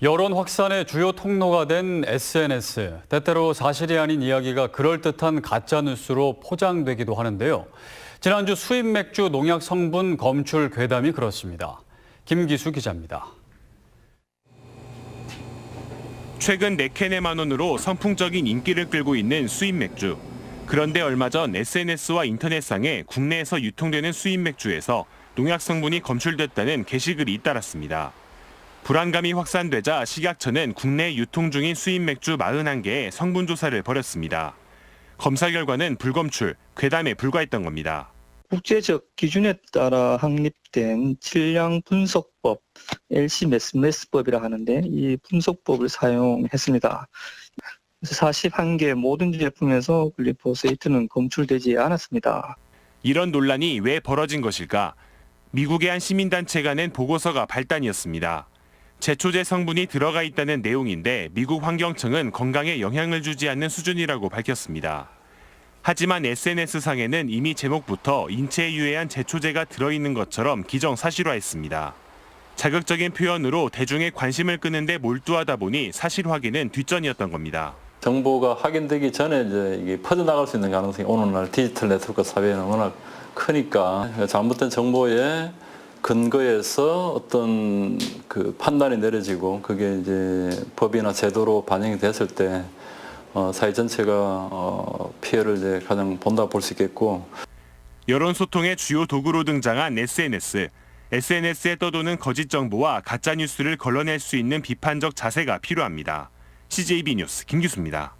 여론 확산의 주요 통로가 된 SNS. 때때로 사실이 아닌 이야기가 그럴듯한 가짜뉴스로 포장되기도 하는데요. 지난주 수입 맥주 농약 성분 검출 괴담이 그렇습니다. 김기수 기자입니다. 최근 4캔에 $10,000로 선풍적인 인기를 끌고 있는 수입 맥주. 그런데 얼마 전 SNS와 인터넷상에 국내에서 유통되는 수입 맥주에서 농약 성분이 검출됐다는 게시글이 잇따랐습니다. 불안감이 확산되자 식약처는 국내 유통 중인 수입 맥주 41개의 성분 조사를 벌였습니다. 검사 결과는 불검출, 괴담에 불과했던 겁니다. 국제적 기준에 따라 확립된 질량 분석법, LC-MES법이라 하는데 이 분석법을 사용했습니다. 그래서 41개 모든 제품에서 글리포세이트는 검출되지 않았습니다. 이런 논란이 왜 벌어진 것일까? 미국의 한 시민단체가 낸 보고서가 발단이었습니다. 제초제 성분이 들어가 있다는 내용인데 미국 환경청은 건강에 영향을 주지 않는 수준이라고 밝혔습니다. 하지만 SNS상에는 이미 제목부터 인체에 유해한 제초제가 들어있는 것처럼 기정사실화했습니다. 자극적인 표현으로 대중의 관심을 끄는데 몰두하다 보니 사실 확인은 뒷전이었던 겁니다. 정보가 확인되기 전에 이제 이게 퍼져나갈 수 있는 가능성이 오늘날 디지털 네트워크 사회는 워낙 크니까 잘못된 정보에 근거해서 어떤 그 판단이 내려지고 그게 이제 법이나 제도로 반영이 됐을 때 사회 전체가 피해를 이제 가장 본다 볼 수 있겠고. 여론 소통의 주요 도구로 등장한 SNS. SNS에 떠도는 거짓 정보와 가짜 뉴스를 걸러낼 수 있는 비판적 자세가 필요합니다. CJB 뉴스 김기수입니다.